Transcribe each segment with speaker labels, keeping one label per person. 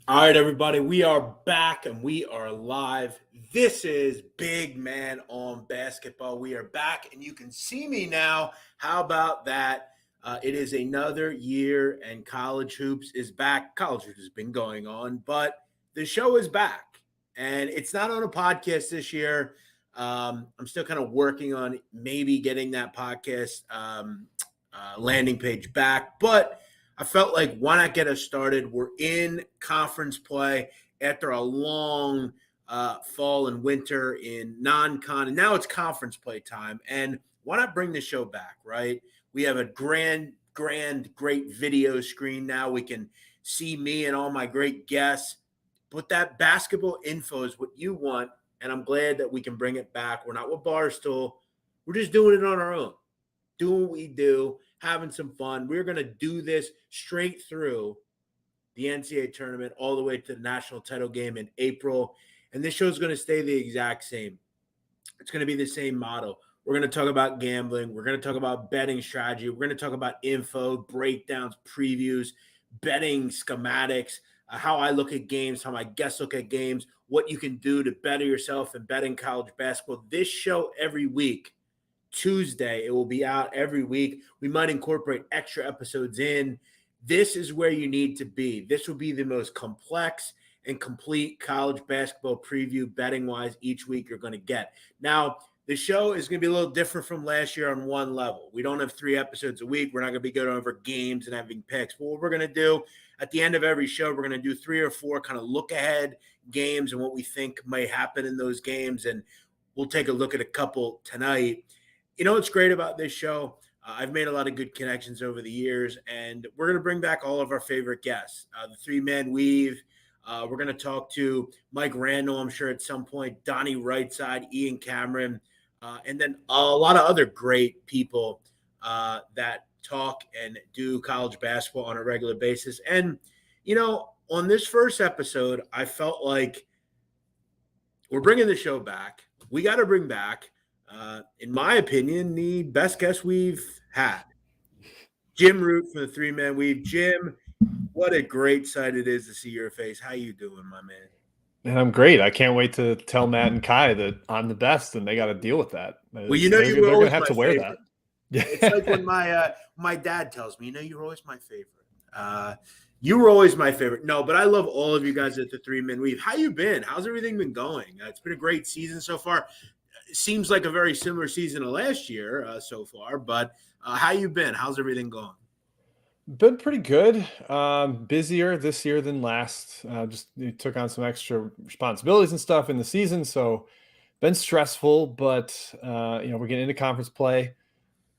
Speaker 1: All right, everybody, we are back and we are live. This is Big Man on Basketball. We are back and you can see me now. How about that? It is another year and college hoops is back. College hoops has been going on, but the show is back and it's not on a podcast this year. I'm still kind of working on maybe getting that podcast landing page back, but I felt like why not get us started? We're in conference play after a long fall and winter in non-con, and now it's conference play time. And why not bring the show back, right? We have a great video screen now. We can see me and all my great guests. But that basketball info is what you want, and I'm glad that we can bring it back. We're not with Barstool. We're just doing it on our own. Doing what we do, having some fun. We're going to do this straight through the NCAA tournament all the way to the national title game in April. And this show is going to stay the exact same. It's going to be the same model. We're going to talk about gambling. We're going to talk about betting strategy. We're going to talk about info, breakdowns, previews, betting schematics, how I look at games, how my guests look at games, what you can do to better yourself in betting college basketball. This show every week. Tuesday. It will be out every week. We might incorporate extra episodes in. This is where you need to be. This will be the most complex and complete college basketball preview betting-wise each week you're going to get. Now, the show is going to be a little different from last year on one level. We don't have 3 episodes a week. We're not going to be going over games and having picks. But what we're going to do at the end of every show, we're going to do 3 or 4 kind of look-ahead games and what we think may happen in those games. And we'll take a look at a couple tonight. You know what's great about this show? I've made a lot of good connections over the years, and we're going to bring back all of our favorite guests. The 3-man weave. We're going to talk to Mike Randall, I'm sure, at some point, Donnie Rightside, Ian Cameron, and then a lot of other great people that talk and do college basketball on a regular basis. And, you know, on this first episode, I felt like we're bringing the show back. We got to bring back in my opinion, the best guest we've had. Jim Root from the 3-man weave. Jim, what a great sight it is to see your face. How you doing, my man?
Speaker 2: And I'm great. I can't wait to tell Matt and Kai that I'm the best, and they got to deal with that.
Speaker 1: Well, you know,
Speaker 2: they're going to have to wear
Speaker 1: favorite.
Speaker 2: that.
Speaker 1: It's like when my dad tells me, you know, you're always my favorite. You were always my favorite. No, but I love all of you guys at the 3-man weave. How you been? How's everything been going? It's been a great season so far. Seems like a very similar season to last year so far, but how you been? How's everything going?
Speaker 2: Been pretty good. Busier this year than last. Just took on some extra responsibilities and stuff in the season, so been stressful. But we're getting into conference play.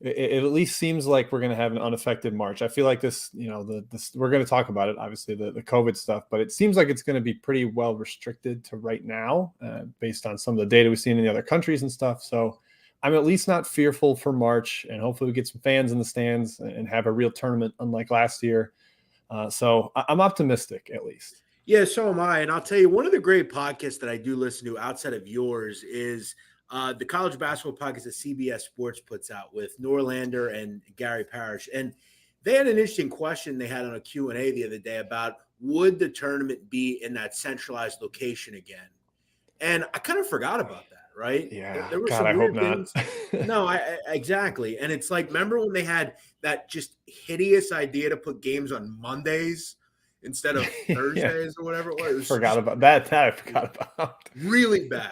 Speaker 2: It at least seems like we're going to have an unaffected March. I feel like this, we're going to talk about it, obviously, the COVID stuff, but it seems like it's going to be pretty well restricted to right now based on some of the data we've seen in the other countries and stuff. So I'm at least not fearful for March, and hopefully we get some fans in the stands and have a real tournament unlike last year. So I'm optimistic, at least.
Speaker 1: Yeah, so am I. And I'll tell you, one of the great podcasts that I do listen to outside of yours is the college basketball podcast that CBS Sports puts out with Norlander and Gary Parrish. And they had an interesting question they had on a Q&A the other day about would the tournament be in that centralized location again? And I kind of forgot about that, right?
Speaker 2: Yeah,
Speaker 1: there were
Speaker 2: God,
Speaker 1: some
Speaker 2: I hope
Speaker 1: weird things. No, exactly. And it's like, remember when they had that just hideous idea to put games on Mondays instead of Thursdays or whatever it was?
Speaker 2: Forgot about that. I forgot about.
Speaker 1: Really bad.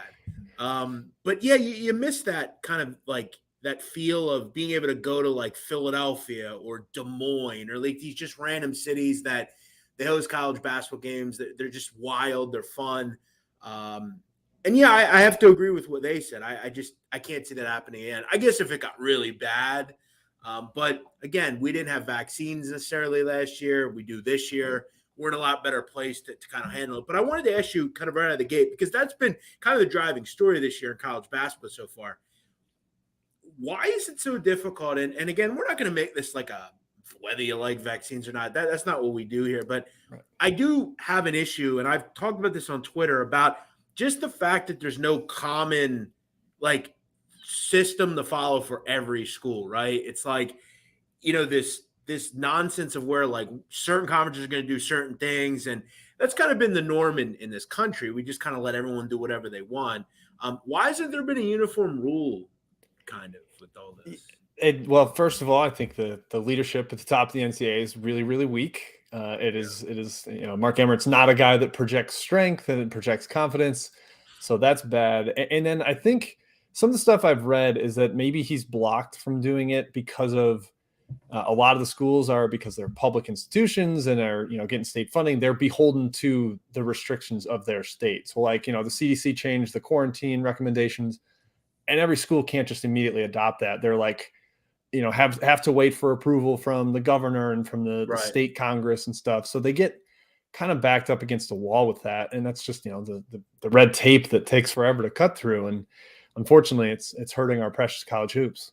Speaker 1: But yeah, you miss that kind of like that feel of being able to go to like Philadelphia or Des Moines or like these just random cities that they host college basketball games. They're just wild. They're fun. And yeah, I have to agree with what they said. I can't see that happening again. I guess if it got really bad. But again, we didn't have vaccines necessarily last year. We do this year. We're in a lot better place to kind of handle it. But I wanted to ask you kind of right out of the gate, because that's been kind of the driving story this year in college basketball so far. Why is it so difficult? And again, we're not going to make this like a whether you like vaccines or not. That's not what we do here. But right. I do have an issue, and I've talked about this on Twitter, about just the fact that there's no common system to follow for every school, right? It's like, this this nonsense of where like certain conferences are going to do certain things, and that's kind of been the norm in this country. We just kind of let everyone do whatever they want. Why hasn't there been a uniform rule, kind of, with all this?
Speaker 2: Well, first of all, I think the leadership at the top of the NCAA is really, really weak. It is, Mark Emmert's not a guy that projects strength and it projects confidence. So that's bad. And then I think some of the stuff I've read is that maybe he's blocked from doing it because of a lot of the schools are, because they're public institutions and are, getting state funding, they're beholden to the restrictions of their state. So like, the CDC changed the quarantine recommendations and every school can't just immediately adopt that. They're like, have to wait for approval from the governor and from the state Congress and stuff. So they get kind of backed up against a wall with that. And that's just, the red tape that takes forever to cut through. And unfortunately it's hurting our precious college hoops.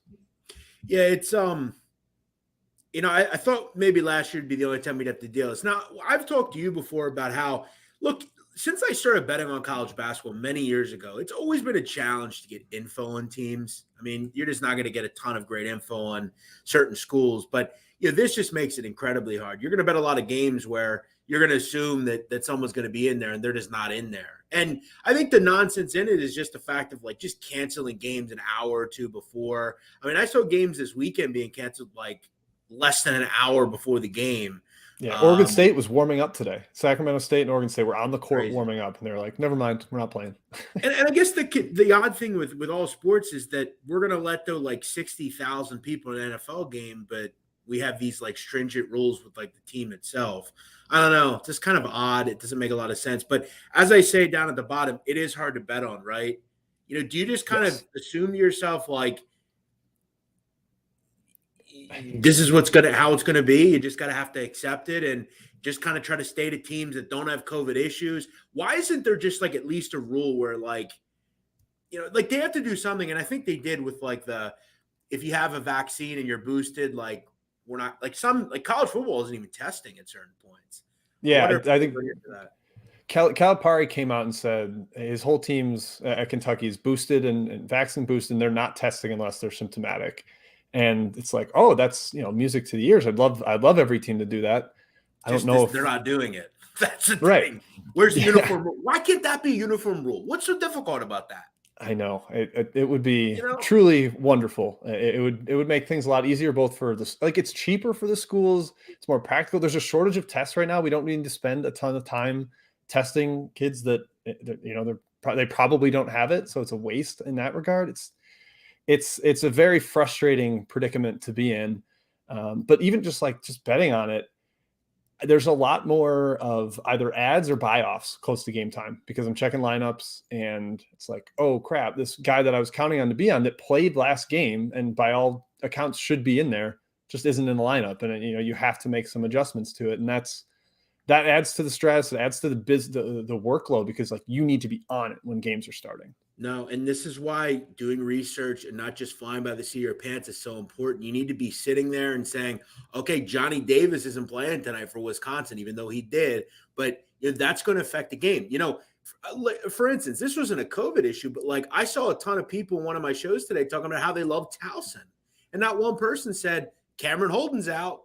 Speaker 1: Yeah. It's, I thought maybe last year would be the only time we'd have to deal with this. Now, I've talked to you before about how, look, since I started betting on college basketball many years ago, it's always been a challenge to get info on teams. I mean, you're just not going to get a ton of great info on certain schools, but this just makes it incredibly hard. You're going to bet a lot of games where you're going to assume that someone's going to be in there and they're just not in there. And I think the nonsense in it is just the fact of like just canceling games an hour or two before. I mean, I saw games this weekend being canceled like less than an hour before the game.
Speaker 2: Yeah, Oregon State was warming up today. Sacramento State and Oregon State were on the court
Speaker 1: crazy.
Speaker 2: Warming up, and they're like, "Never mind, we're not playing."
Speaker 1: and I guess the odd thing with all sports is that we're gonna let though like 60,000 people in an NFL game, but we have these like stringent rules with like the team itself. I don't know, it's just kind of odd. It doesn't make a lot of sense. But as I say down at the bottom, it is hard to bet on, right? Do you just kind of assume to yourself like, this is how it's going to be? You just got to have to accept it and just kind of try to stay to teams that don't have COVID issues. Why isn't there just like at least a rule where like, like they have to do something? And I think they did with like if you have a vaccine and you're boosted, like we're not like college football isn't even testing at certain points.
Speaker 2: Yeah. I think Calipari came out and said his whole team's at Kentucky is boosted and vaccine boosted, and they're not testing unless they're symptomatic. And it's like, oh, that's music to the ears. I'd love every team to do that. I don't know if
Speaker 1: they're not doing it. That's the
Speaker 2: right.
Speaker 1: thing. Where's the uniform rule? Why can't that be a uniform rule? What's so difficult about that?
Speaker 2: I know it would be truly wonderful. It would make things a lot easier, both for the it's cheaper for the schools. It's more practical. There's a shortage of tests right now. We don't need to spend a ton of time testing kids that they probably don't have it. So it's a waste in that regard. It's a very frustrating predicament to be in. But even just betting on it, there's a lot more of either ads or buy-offs close to game time because I'm checking lineups and it's like, oh crap, this guy that I was counting on to be on that played last game and by all accounts should be in there just isn't in the lineup. And you have to make some adjustments to it. And that adds to the stress. It adds to the workload because you need to be on it when games are starting.
Speaker 1: No, and this is why doing research and not just flying by the seat of your pants is so important. You need to be sitting there and saying, okay, Johnny Davis isn't playing tonight for Wisconsin, even though he did, but that's going to affect the game. For instance, this wasn't a COVID issue, but I saw a ton of people in one of my shows today talking about how they love Towson. And not one person said Cameron Holden's out.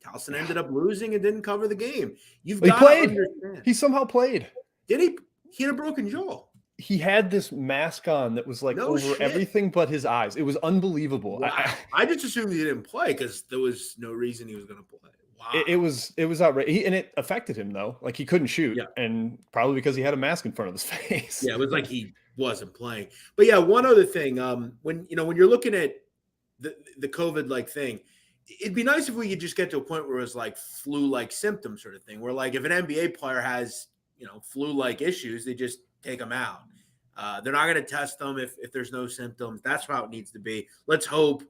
Speaker 1: Towson ended up losing and didn't cover the game. He played.
Speaker 2: He somehow played.
Speaker 1: Did he? He had a broken jaw.
Speaker 2: He had this mask on that was over everything but his eyes. It was unbelievable.
Speaker 1: Wow. I just assumed he didn't play because there was no reason he was going to play. Wow.
Speaker 2: It was outrageous. And it affected him though. He couldn't shoot and probably because he had a mask in front of his face.
Speaker 1: Yeah, it was like he wasn't playing. But yeah, one other thing, when you're looking at the COVID thing, it'd be nice if we could just get to a point where it was flu-like symptoms sort of thing, where if an NBA player has, flu-like issues, they just take them out. They're not going to test them if there's no symptoms. That's how it needs to be. Let's hope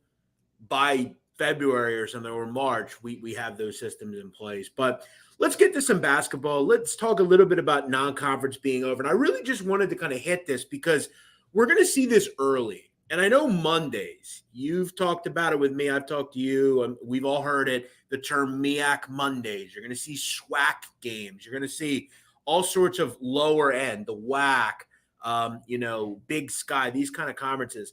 Speaker 1: by February or something or March, we have those systems in place. But let's get to some basketball. Let's talk a little bit about non-conference being over. And I really just wanted to kind of hit this because we're going to see this early. And I know Mondays, you've talked about it with me. I've talked to you. And we've all heard it, the term MEAC Mondays. You're going to see SWAC games. You're going to see all sorts of lower end, the WAC, Big Sky, these kind of conferences.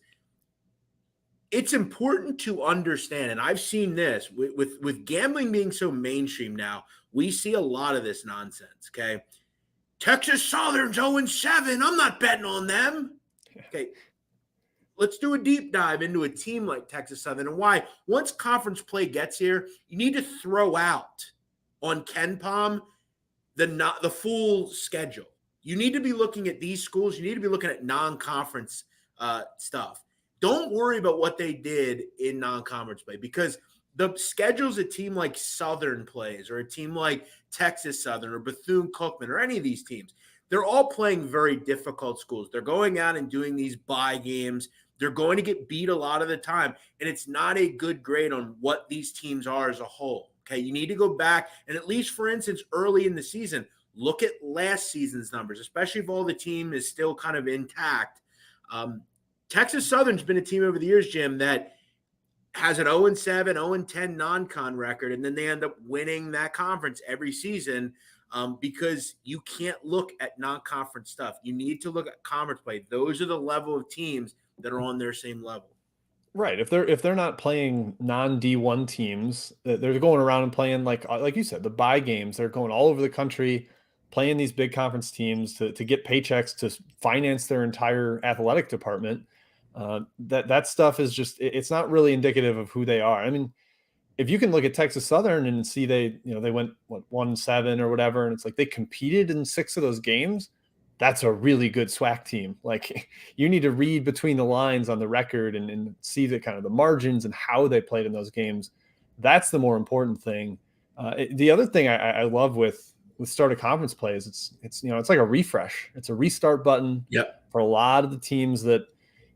Speaker 1: it's important to understand, and I've seen this with gambling being so mainstream now, we see a lot of this nonsense. Okay. Texas Southern's 0-7. I'm not betting on them. Okay. Let's do a deep dive into a team like Texas Southern and why once conference play gets here, you need to throw out on KenPom the full schedule. You need to be looking at these schools. You need to be looking at non-conference stuff. Don't worry about what they did in non-conference play because the schedules a team like Southern plays or a team like Texas Southern or Bethune-Cookman or any of these teams, they're all playing very difficult schools. They're going out and doing these bye games. They're going to get beat a lot of the time, and it's not a good grade on what these teams are as a whole. Okay, you need to go back and at least, for instance, early in the season, look at last season's numbers, especially if all the team is still kind of intact. Texas Southern's been a team over the years, Jim, that has an 0-7, 0-10 non-con record, and then they end up winning that conference every season because you can't look at non-conference stuff. You need to look at conference play. Those are the level of teams that are on their same level.
Speaker 2: Right. If they're not playing non-D1 teams, they're going around and playing like you said, the bye games. They're going all over the country, playing these big conference teams to get paychecks to finance their entire athletic department. That stuff is just it's not really indicative of who they are. I mean, if you can look at Texas Southern and see they went 1-7 or whatever, and it's like they competed in 6 of those games. That's a really good SWAC team. Like you need to read between the lines on the record and see the kind of the margins and how they played in those games. That's the more important thing. The other thing I love with start of conference play is it's like a refresh. It's a restart button.
Speaker 1: Yep.
Speaker 2: For a lot of the teams that,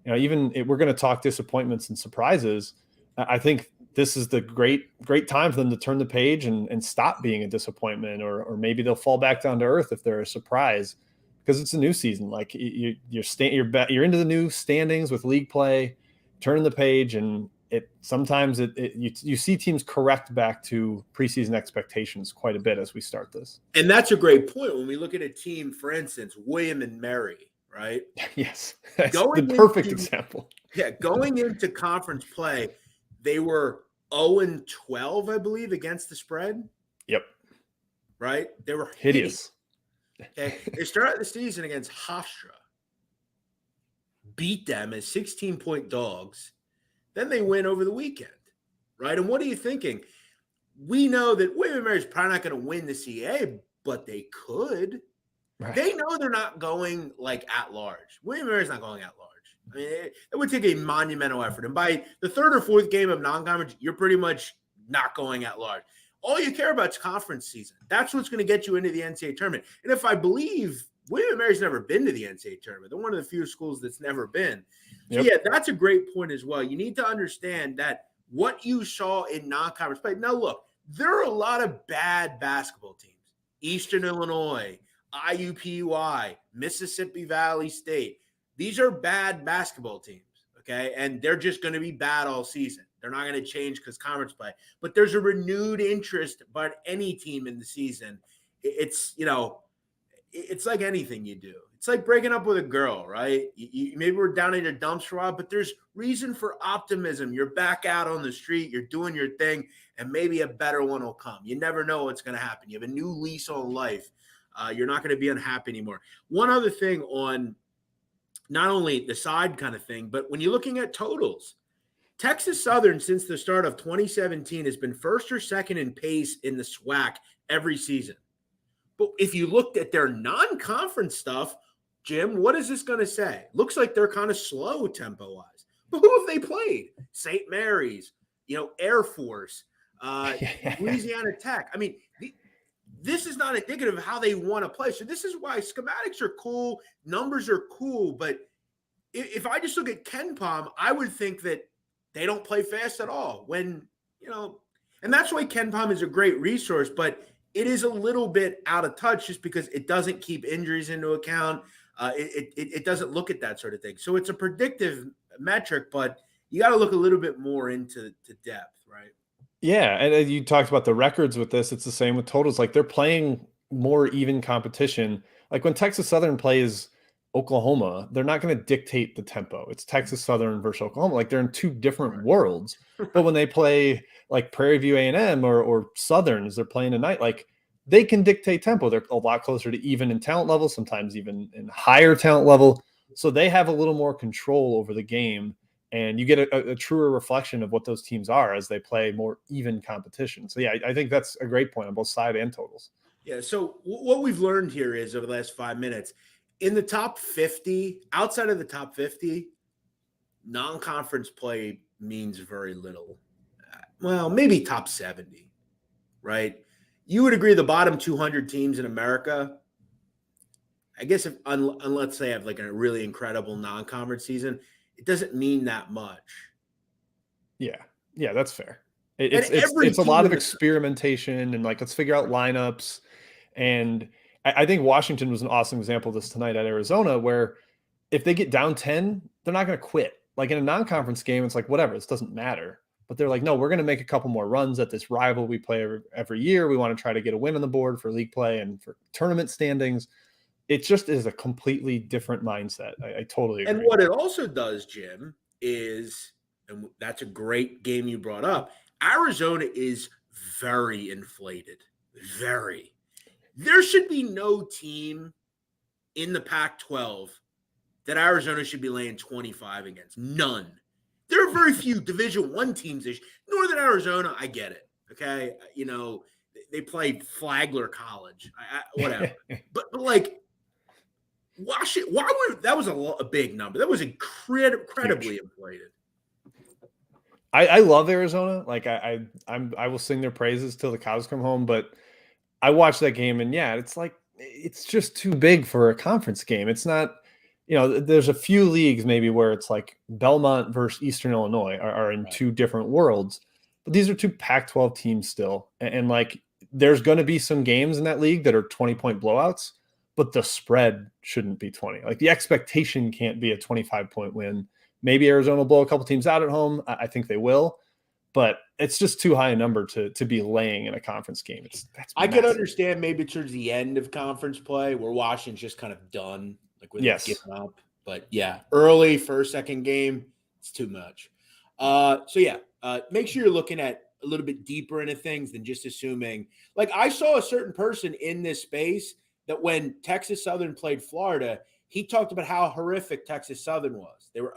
Speaker 2: we're going to talk disappointments and surprises. I think this is the great time for them to turn the page and stop being a disappointment, or maybe they'll fall back down to earth if they're a surprise. Because it's a new season, like you're into the new standings with league play, turning the page, and sometimes you see teams correct back to preseason expectations quite a bit as we start this.
Speaker 1: And that's a great point when we look at a team, for instance, William and Mary, right?
Speaker 2: Yes, that's the perfect example.
Speaker 1: Yeah, going into conference play, they were 0-12, I believe, against the spread.
Speaker 2: Yep.
Speaker 1: Right? They were
Speaker 2: hideous.
Speaker 1: Okay, they started the season against Hofstra, beat them as 16-point dogs. Then they win over the weekend, right? And what are you thinking? We know that William & Mary's probably not going to win the CAA, but they could. Right. They know they're not going like at large. William & Mary's not going at large. I mean, it would take a monumental effort. And by the 3rd or 4th game of non-conference, you're pretty much not going at large. All you care about is conference season. That's what's going to get you into the NCAA tournament. And if I believe William & Mary's never been to the NCAA tournament, they're one of the few schools that's never been. So, yeah, that's a great point as well. You need to understand that what you saw in non-conference play. Now, look, there are a lot of bad basketball teams. Eastern Illinois, IUPUI, Mississippi Valley State. These are bad basketball teams, okay? And they're just going to be bad all season. They're not going to change because conference play. But there's a renewed interest by any team in the season. It's like anything you do. It's like breaking up with a girl, right? You maybe we're down in your dumps for a while, but there's reason for optimism. You're back out on the street. You're doing your thing, and maybe a better one will come. You never know what's going to happen. You have a new lease on life. You're not going to be unhappy anymore. One other thing on not only the side kind of thing, but when you're looking at totals, Texas Southern, since the start of 2017, has been first or second in pace in the SWAC every season. But if you looked at their non-conference stuff, Jim, what is this going to say? Looks like they're kind of slow tempo-wise. But who have they played? St. Mary's, Air Force, Louisiana Tech. I mean, this is not indicative of how they want to play. So this is why schematics are cool, numbers are cool. But if I just look at KenPom, I would think that they don't play fast at all when, and that's why KenPom is a great resource, but it is a little bit out of touch just because it doesn't keep injuries into account. It doesn't look at that sort of thing. So it's a predictive metric, but you got to look a little bit more into depth, right?
Speaker 2: Yeah. And you talked about the records with this. It's the same with totals. Like they're playing more even competition. Like when Texas Southern plays Oklahoma, they're not going to dictate the tempo. It's Texas Southern versus Oklahoma. Like they're in two different worlds. But when they play like Prairie View A&M or Southern as they're playing tonight, like they can dictate tempo. They're a lot closer to even in talent level, sometimes even in higher talent level. So they have a little more control over the game. And you get a truer reflection of what those teams are as they play more even competition. So, yeah, I think that's a great point on both side and totals.
Speaker 1: Yeah. So what we've learned here is over the last 5 minutes, in the top 50, outside of the top 50, non-conference play means very little. Well, maybe top 70, right? You would agree the bottom 200 teams in America, I guess if unless they have like a really incredible non-conference season, it doesn't mean that much.
Speaker 2: Yeah. Yeah, that's fair.
Speaker 1: And every
Speaker 2: It's a
Speaker 1: team
Speaker 2: lot of
Speaker 1: in the
Speaker 2: experimentation and like let's figure out lineups. And I think Washington was an awesome example of this tonight at Arizona, where if they get down 10, they're not going to quit. Like in a non-conference game, it's like, whatever, this doesn't matter. But they're like, no, we're going to make a couple more runs at this rival we play every year. We want to try to get a win on the board for league play and for tournament standings. It just is a completely different mindset. I totally agree.
Speaker 1: And what it also does, Jim, is, and that's a great game you brought up, Arizona is very inflated. Very. There should be no team in the Pac-12 that Arizona should be laying 25 against. None. There are very few Division I teams. Northern Arizona, I get it. Okay, they played Flagler College, whatever. but like, Washington, that was a big number. That was incredibly inflated.
Speaker 2: I love Arizona. Like I will sing their praises till the cows come home. But I watched that game, and yeah, it's like it's just too big for a conference game. It's not. There's a few leagues maybe where it's like Belmont versus Eastern Illinois are in two different worlds, but these are two Pac-12 teams still. And like, there's going to be some games in that league that are 20-point blowouts, but the spread shouldn't be 20. Like the expectation can't be a 25-point win. Maybe Arizona will blow a couple teams out at home. I think they will, but it's just too high a number to be laying in a conference game.
Speaker 1: I could understand maybe towards the end of conference play where Washington's just kind of done. Like with giving up. But yeah, early first, second game, it's too much. Make sure you're looking at a little bit deeper into things than just assuming. Like I saw a certain person in this space that when Texas Southern played Florida, he talked about how horrific Texas Southern was. They were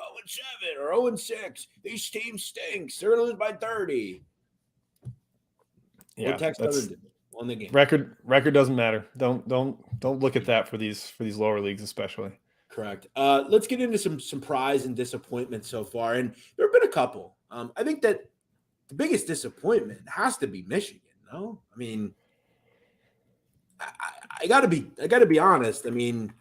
Speaker 1: 0-7 or 0-6. These teams stinks. They're gonna lose by 30.
Speaker 2: Yeah,
Speaker 1: Texas Southern did. Won the game.
Speaker 2: Record doesn't matter. Don't look at that for these lower leagues, especially.
Speaker 1: Correct. Let's get into some surprise and disappointment so far, and there have been a couple. I think that the biggest disappointment has to be Michigan. No, I mean, I gotta be honest. I mean,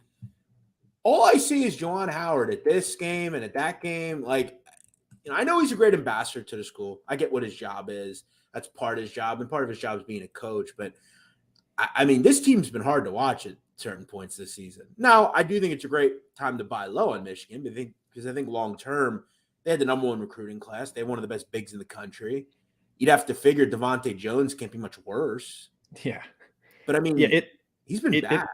Speaker 1: all I see is Juwan Howard at this game and at that game. Like, I know he's a great ambassador to the school. I get what his job is. That's part of his job, and part of his job is being a coach. But, I mean, this team's been hard to watch at certain points this season. Now, I do think it's a great time to buy low on Michigan because I think long-term, they had the number one recruiting class. They have one of the best bigs in the country. You'd have to figure Devontae Jones can't be much worse.
Speaker 2: Yeah.
Speaker 1: But, I mean, he's been bad.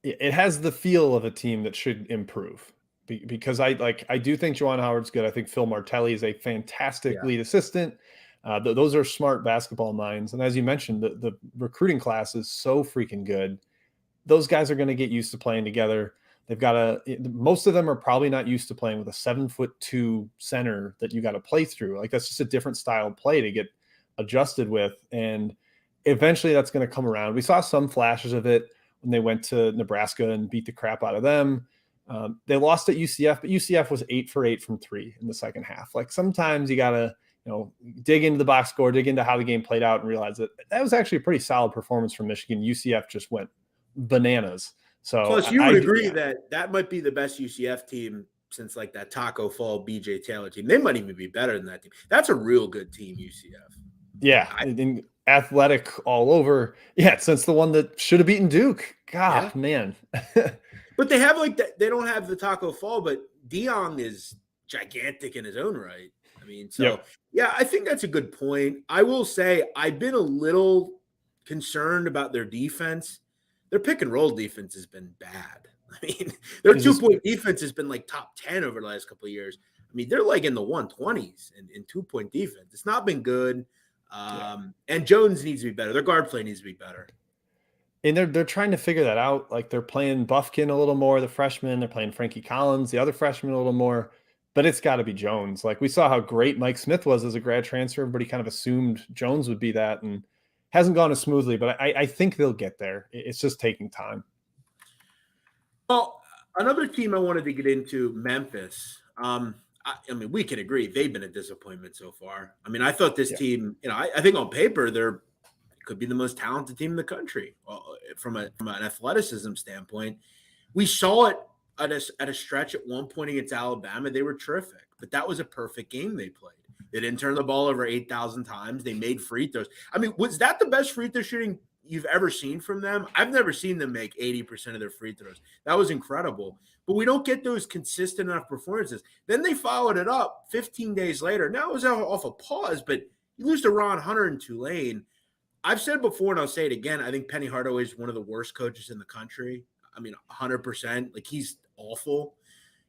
Speaker 2: It has the feel of a team that should improve because I do think Juwan Howard's good. I think Phil Martelli is a fantastic lead assistant. Those are smart basketball minds. And as you mentioned, the recruiting class is so freaking good. Those guys are going to get used to playing together. They've got most of them are probably not used to playing with a 7'2" center that you got to play through. Like that's just a different style of play to get adjusted with. And eventually that's going to come around. We saw some flashes of it when they went to Nebraska and beat the crap out of them. They lost at UCF, but UCF was 8 for 8 from 3 in the second half. Like sometimes you got to, dig into the box score, dig into how the game played out and realize that was actually a pretty solid performance from Michigan. UCF just went bananas. So
Speaker 1: plus you would agree that might be the best UCF team since like that Taco Fall BJ Taylor team. They might even be better than that team. That's a real good team, UCF.
Speaker 2: Yeah. And athletic all over. Yeah. Since the one that should have beaten Duke. God, man.
Speaker 1: But they have they don't have the Taco Fall, but Dion is gigantic in his own right. I mean, I think that's a good point. I will say I've been a little concerned about their defense. Their pick and roll defense has been bad. I mean, their
Speaker 2: Is this
Speaker 1: 2-point defense has been like top 10 over the last couple of years. I mean, they're like in the 120s in 2-point defense. It's not been good.
Speaker 2: yeah.
Speaker 1: And Jones needs to be better. Their guard play needs to be better.
Speaker 2: And they're trying to figure that out. Like they're playing Buffkin a little more, the freshman. They're playing Frankie Collins, the other freshman, a little more. But it's got to be Jones. Like we saw how great Mike Smith was as a grad transfer. Everybody kind of assumed Jones would be that, and hasn't gone as smoothly. But I think they'll get there. It's just taking time.
Speaker 1: Well, another team I wanted to get into, Memphis. I mean, we can agree they've been a disappointment so far. I mean, I thought this
Speaker 2: Yeah.
Speaker 1: team, I think on paper they're could be the most talented team in the country from an athleticism standpoint. We saw it at a stretch at one point against Alabama. They were terrific, but that was a perfect game they played. They didn't turn the ball over 8,000 times. They made free throws. I mean, was that the best free throw shooting you've ever seen from them? I've never seen them make 80% of their free throws. That was incredible. But we don't get those consistent enough performances. Then they followed it up 15 days later. Now it was off a pause, but you lose to Ron Hunter in Tulane. I've said before, and I'll say it again, I think Penny Hardaway is one of the worst coaches in the country. I mean, 100%. Like, he's awful.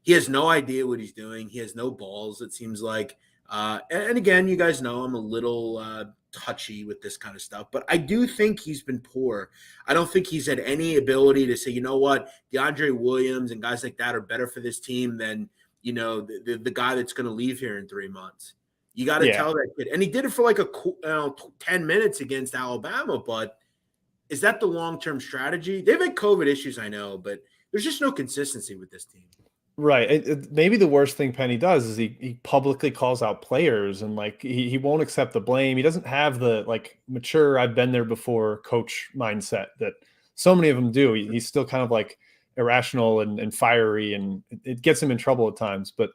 Speaker 1: He has no idea what he's doing. He has no balls, it seems like. And again, you guys know I'm a little touchy with this kind of stuff, but I do think he's been poor. I don't think he's had any ability to say, you know what, DeAndre Williams and guys like that are better for this team than, the guy that's going to leave here in 3 months. You got to tell that kid. And he did it for like 10 minutes against Alabama, but is that the long-term strategy? They've had COVID issues, I know, but there's just no consistency with this team.
Speaker 2: Right. Maybe the worst thing Penny does is he publicly calls out players and like he won't accept the blame. He doesn't have the like mature, I've been there before coach mindset that so many of them do. He's still kind of like irrational and fiery, and it gets him in trouble at times. But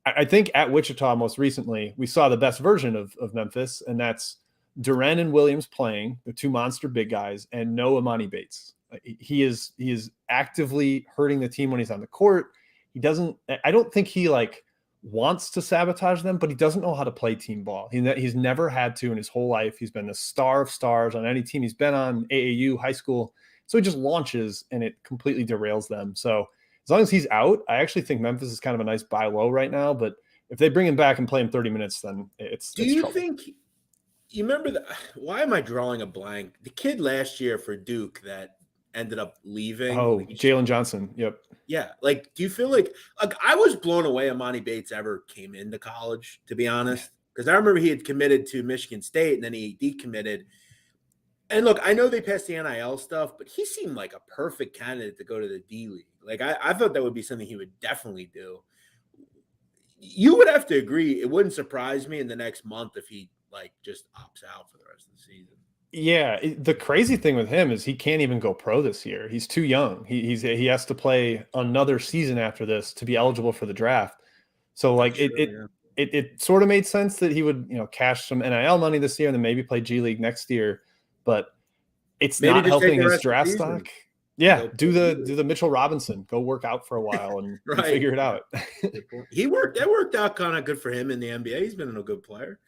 Speaker 2: I think at Wichita most recently, we saw the best version of Memphis, and that's Duren and Williams playing, the two monster big guys, and no Imani Bates. He is actively hurting the team when he's on the court. I don't think he like wants to sabotage them, but he doesn't know how to play team ball. He's never had to in his whole life. He's been the star of stars on any team he's been on, AAU, high school. So he just launches and it completely derails them. So as long as he's out, I actually think Memphis is kind of a nice buy low right now. But if they bring him back and play him 30 minutes, then it's trouble.
Speaker 1: Think you remember why am I drawing a blank? The kid last year for Duke that ended up leaving.
Speaker 2: Oh, Jalen Johnson. Yep.
Speaker 1: Yeah. Like, do you feel like I was blown away Imani Bates ever came into college, to be honest? Because I remember he had committed to Michigan State and then he decommitted. And look, I know they passed the NIL stuff, but he seemed like a perfect candidate to go to the D League. Like, I thought that would be something he would definitely do. You would have to agree. It wouldn't surprise me in the next month if he like just opts out for the rest of the season.
Speaker 2: Yeah, the crazy thing with him is he can't even go pro this year. He's too young. He has to play another season after this to be eligible for the draft. So like it sort of made sense that he would cash some NIL money this year and then maybe play G League next year, but it's
Speaker 1: maybe
Speaker 2: not helping his draft stock. Yeah, do the Mitchell Robinson. Go work out for a while and,
Speaker 1: right.
Speaker 2: and figure it out.
Speaker 1: That worked out kind of good for him in the NBA. He's been a good player.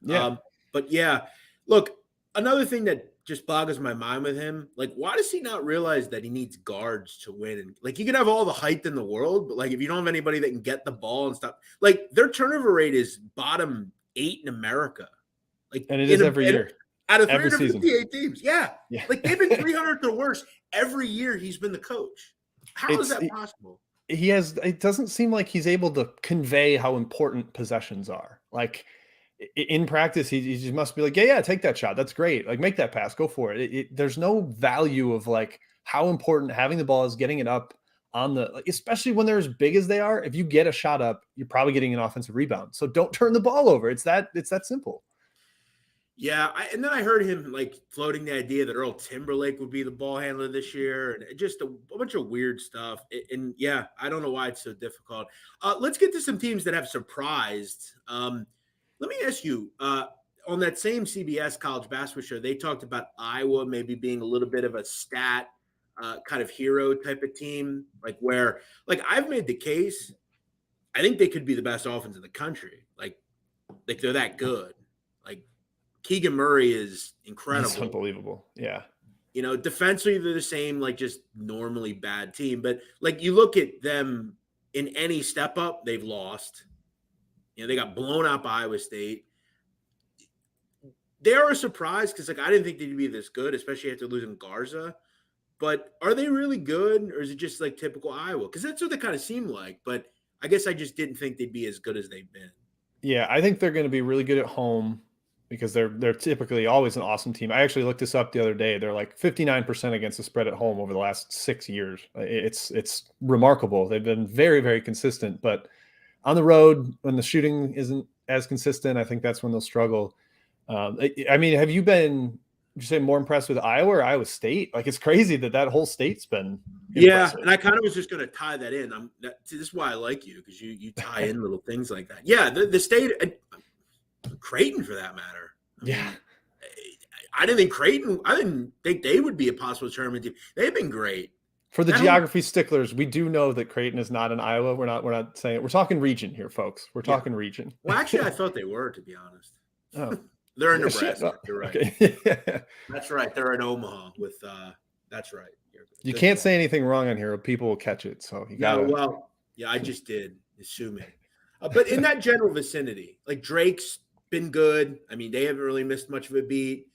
Speaker 2: Yeah.
Speaker 1: But yeah, look, another thing that just boggles my mind with him, like, why does he not realize that he needs guards to win? And like, you can have all the height in the world, but like, if you don't have anybody that can get the ball and stuff, like their turnover rate is bottom 8 in America. Like,
Speaker 2: and it is every year.
Speaker 1: Out of 358 teams. Yeah. Like they've been 300th or worse every year he's been the coach. How is that possible?
Speaker 2: It doesn't seem like he's able to convey how important possessions are. Like in practice, he just must be like, yeah, take that shot. That's great. Like make that pass, go for it. There's no value of like how important having the ball is, getting it up on the, especially when they're as big as they are. If you get a shot up, you're probably getting an offensive rebound. So don't turn the ball over. It's that simple.
Speaker 1: Yeah, and then I heard him like floating the idea that Earl Timberlake would be the ball handler this year, and just a bunch of weird stuff. And yeah, I don't know why it's so difficult. Let's get to some teams that have surprised. Let me ask you, on that same CBS college basketball show, they talked about Iowa maybe being a little bit of a stat kind of hero type of team, like where, like I've made the case, I think they could be the best offense in the country. Like they're that good. Like Keegan Murray is incredible.
Speaker 2: He's unbelievable. Yeah.
Speaker 1: Defensively they're the same, like just normally bad team. But like you look at them in any step up, they've lost. They got blown out by Iowa State. They are a surprise because like I didn't think they'd be this good, especially after losing Garza. But are they really good, or is it just like typical Iowa? Because that's what they kind of seem like. But I guess I just didn't think they'd be as good as they've been.
Speaker 2: Yeah, I think they're going to be really good at home because they're typically always an awesome team. I actually looked this up the other day. They're like 59% against the spread at home over the last 6 years. It's remarkable. They've been very, very consistent, but on the road when the shooting isn't as consistent, I think that's when they'll struggle. I mean, have you been, would you say, more impressed with Iowa or Iowa State? Like, it's crazy that whole state's been impressive.
Speaker 1: Yeah, and I kind of was just going to tie that in. This is why I like you, because you tie in little things like that. Yeah, the state, Creighton for that matter.
Speaker 2: Yeah.
Speaker 1: I didn't think they would be a possible tournament team. They've been great.
Speaker 2: For the geography sticklers, we do know that Creighton is not in Iowa. We're not saying, we're talking region here, folks. We're talking region.
Speaker 1: Well, actually, I thought they were, to be honest.
Speaker 2: Oh.
Speaker 1: They're in Nebraska. You're right.
Speaker 2: Okay.
Speaker 1: That's right. They're in Omaha with that's right.
Speaker 2: You can't say anything wrong on here or people will catch it. So you got
Speaker 1: I just did, assuming. But in that general vicinity, like Drake's been good. I mean, they haven't really missed much of a beat.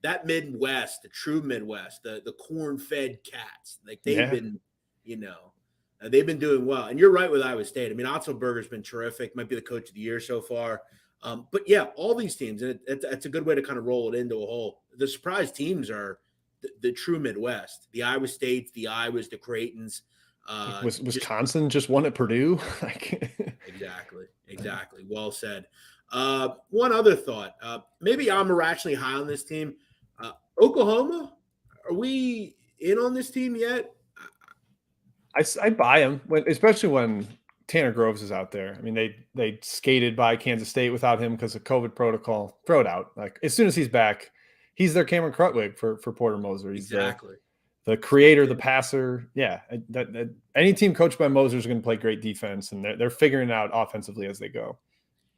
Speaker 1: That Midwest, the true Midwest, the corn-fed cats, like they've been, they've been doing well. And you're right with Iowa State. I mean, Otzelberger's been terrific. Might be the coach of the year so far. But yeah, all these teams, and it's a good way to kind of roll it into a whole. The surprise teams are the true Midwest, the Iowa States, the Iowas, the Creightons.
Speaker 2: Wisconsin just won at Purdue.
Speaker 1: Exactly. Well said. One other thought. Maybe I'm irrationally high on this team. Oklahoma, are we in on this team yet?
Speaker 2: I buy them, especially when Tanner Groves is out there. I mean, they skated by Kansas State without him because of COVID protocol. Throw it out. Like as soon as he's back, he's their Cameron Krutwig for Porter Moser. He's the creator, the passer. Yeah, that any team coached by Moser is going to play great defense, and they're figuring it out offensively as they go.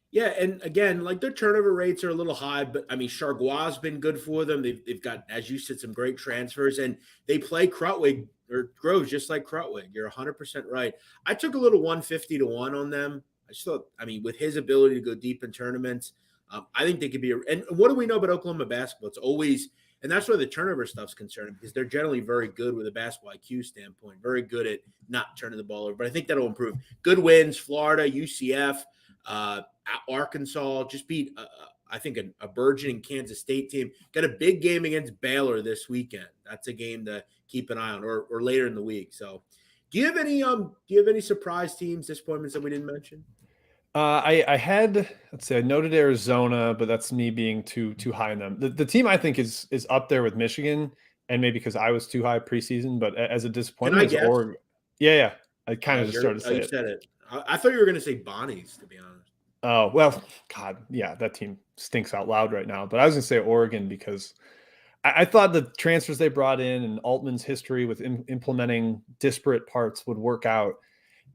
Speaker 1: Yeah, and again, like their turnover rates are a little high, but I mean, Chargois been good for them. They've got, as you said, some great transfers, and they play Krutwig or Groves just like Krutwig. You're 100% right. I took a little 150 to 1 on them. I just thought, I mean, with his ability to go deep in tournaments, I think they could be. And what do we know about Oklahoma basketball? It's always, and that's why the turnover stuff's concerned, because they're generally very good with a basketball IQ standpoint, very good at not turning the ball over. But I think that'll improve. Good wins, Florida, UCF. Arkansas just beat, I think, a burgeoning Kansas State team. Got a big game against Baylor this weekend. That's a game to keep an eye on, or later in the week. So, do you have any surprise teams, disappointments that we didn't mention?
Speaker 2: I had, let's see, I noted Arizona, but that's me being too high on them. The team I think is up there with Michigan, and maybe because I was too high preseason, but as a disappointment, is Oregon. Yeah. I kind of just started to say it.
Speaker 1: Said it. I thought you were going to say Bonnies, to be honest.
Speaker 2: Oh, well, God, yeah, that team stinks out loud right now. But I was going to say Oregon because I thought the transfers they brought in and Altman's history with implementing disparate parts would work out.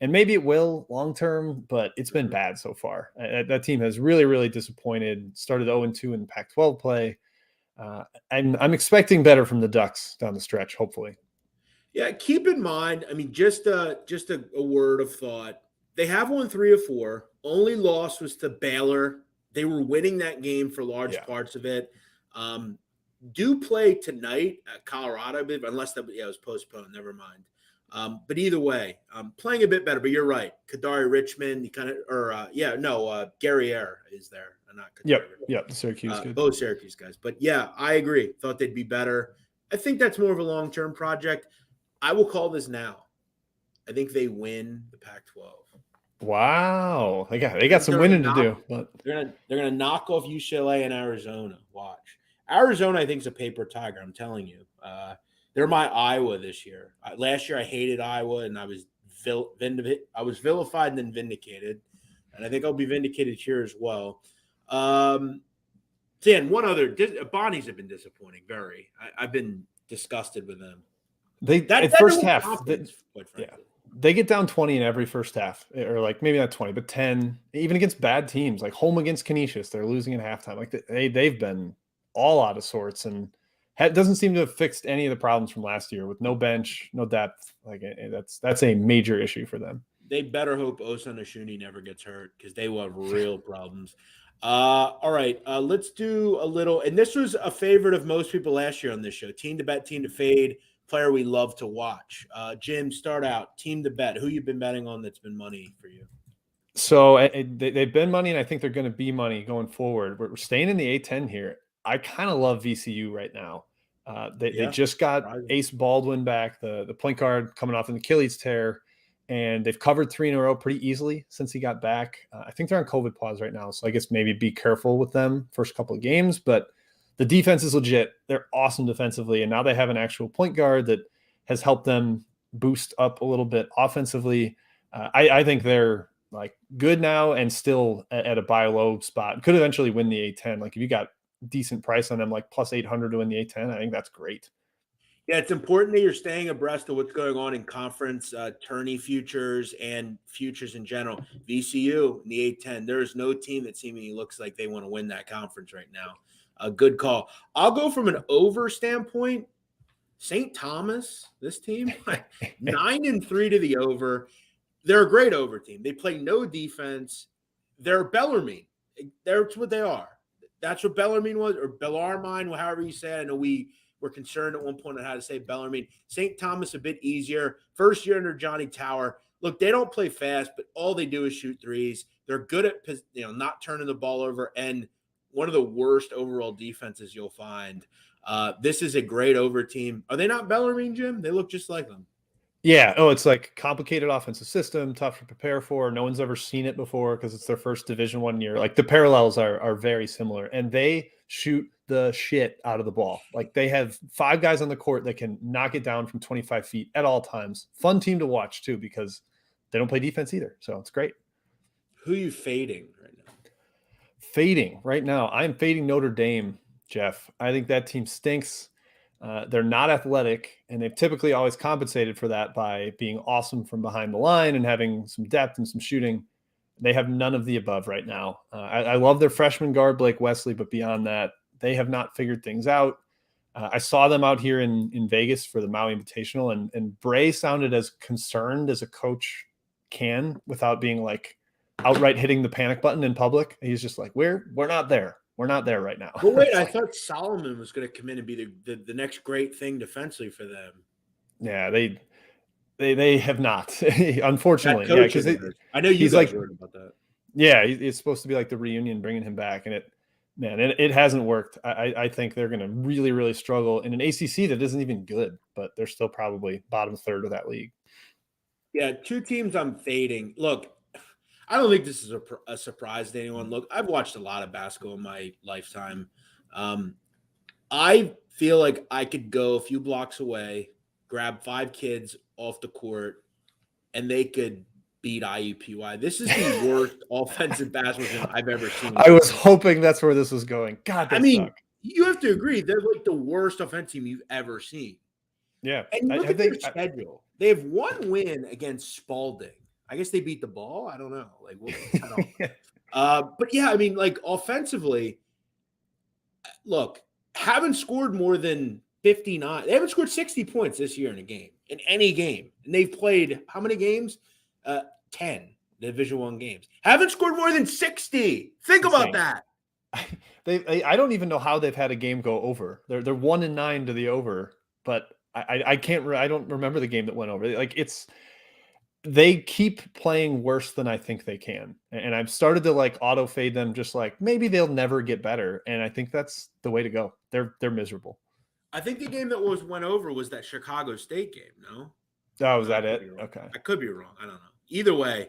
Speaker 2: And maybe it will long-term, but it's been bad so far. That team has really, really disappointed, started 0-2 in Pac-12 play. I'm expecting better from the Ducks down the stretch, hopefully.
Speaker 1: Yeah, keep in mind, I mean, just a word of thought. They have won 3 of 4. Only loss was to Baylor. They were winning that game for large parts of it. Do play tonight at Colorado, unless that was postponed. Never mind. But either way, playing a bit better. But you're right. Kadari Richmond, Gary Air is there. Not Kadari.
Speaker 2: Yep. The Syracuse guys.
Speaker 1: Both Syracuse guys. But yeah, I agree. Thought they'd be better. I think that's more of a long-term project. I will call this now. I think they win the Pac-12.
Speaker 2: Wow, they got some winning to do, but
Speaker 1: they're gonna knock off UCLA and Arizona. Watch, Arizona, I think, is a paper tiger. I'm telling you, they're my Iowa this year. Last year, I hated Iowa, and I was vilified and then vindicated, and I think I'll be vindicated here as well. Dan, one other, Bonnies have been disappointing. Very, I've been disgusted with them.
Speaker 2: First half, quite frankly. They get down 20 in every first half, or like maybe not 20, but 10, even against bad teams, like home against Canisius. They're losing at halftime. Like they've been all out of sorts. And doesn't seem to have fixed any of the problems from last year with no bench, no depth. Like that's a major issue for them.
Speaker 1: They better hope Osan Ashuni never gets hurt because they will have real problems. All right, let's do a little. And this was a favorite of most people last year on this show. Team to bet, team to fade. Player we love to watch. Jim, start out. Team to bet. Who you've been betting on that's been money for you?
Speaker 2: So they've been money, and I think they're going to be money going forward. We're staying in the A10 here. I kind of love VCU right now. They just got Ace Baldwin back, the point guard coming off an Achilles tear, and they've covered 3 in a row pretty easily since he got back. I think they're on COVID pause right now, so I guess maybe be careful with them first couple of games. But the defense is legit. They're awesome defensively, and now they have an actual point guard that has helped them boost up a little bit offensively. I think they're like good now and still at a buy low spot. Could eventually win the A10. Like if you got decent price on them, like plus 800 to win the A10, I think that's great.
Speaker 1: Yeah, it's important that you're staying abreast of what's going on in conference tourney futures and futures in general. VCU in the A10, there is no team that seemingly looks like they want to win that conference right now. A good call. I'll go from an over standpoint. St. Thomas, this team, 9-3 to the over. They're a great over team. They play no defense. They're Bellarmine. That's what they are. That's what Bellarmine was, or Bellarmine, however you say it. I know we were concerned at one point on how to say Bellarmine. St. Thomas a bit easier. First year under Johnny Tower. Look, they don't play fast, but all they do is shoot threes. They're good at not turning the ball over, and one of the worst overall defenses you'll find. This is a great over team. Are they not Bellarmine, Jim? They look just like them.
Speaker 2: Yeah. Oh, it's like complicated offensive system, tough to prepare for. No one's ever seen it before because it's their first Division I year. Like the parallels are very similar, and they shoot the shit out of the ball. Like they have 5 guys on the court that can knock it down from 25 feet at all times. Fun team to watch too because they don't play defense either. So it's great.
Speaker 1: Who are you fading right now?
Speaker 2: Fading right now. I'm fading Notre Dame, Jeff. I think that team stinks. They're not athletic, and they've typically always compensated for that by being awesome from behind the line and having some depth and some shooting. They have none of the above right now. I love their freshman guard, Blake Wesley, but beyond that, they have not figured things out. I saw them out here in Vegas for the Maui Invitational, and Bray sounded as concerned as a coach can without being like outright hitting the panic button in public. He's just like, we're not there. We're not there right now.
Speaker 1: But wait, I thought Solomon was going to come in and be the next great thing defensively for them.
Speaker 2: Yeah, they have not, unfortunately. Yeah, because
Speaker 1: I know you guys heard about that.
Speaker 2: Yeah, it's supposed to be like the reunion, bringing him back, and it hasn't worked. I think they're going to really, really struggle in an ACC that isn't even good, but they're still probably bottom third of that league.
Speaker 1: Yeah, 2 teams I'm fading. Look, I don't think this is a surprise to anyone. Look, I've watched a lot of basketball in my lifetime. I feel like I could go a few blocks away, grab 5 kids off the court, and they could beat IUPUI. This is the worst offensive basketball game I've ever seen.
Speaker 2: I was hoping that's where this was going. God, suck.
Speaker 1: You have to agree. They're like the worst offensive team you've ever seen.
Speaker 2: Yeah.
Speaker 1: And look at their schedule. They have 1 win against Spalding. I guess they beat the ball. I don't know. But yeah, like offensively, look, haven't scored more than 59. They haven't scored 60 points this year in any game. And they've played how many games? 10 Division I games. Haven't scored more than 60. Think about that.
Speaker 2: I don't even know how they've had a game go over. They're 1-9 to the over, but I don't remember the game that went over. They keep playing worse than I think they can. And I've started to like auto fade them, just like maybe they'll never get better. And I think that's the way to go. They're miserable.
Speaker 1: I think the game that went over was that Chicago State game, no?
Speaker 2: Oh, was that it? Okay.
Speaker 1: I could be wrong. I don't know. Either way,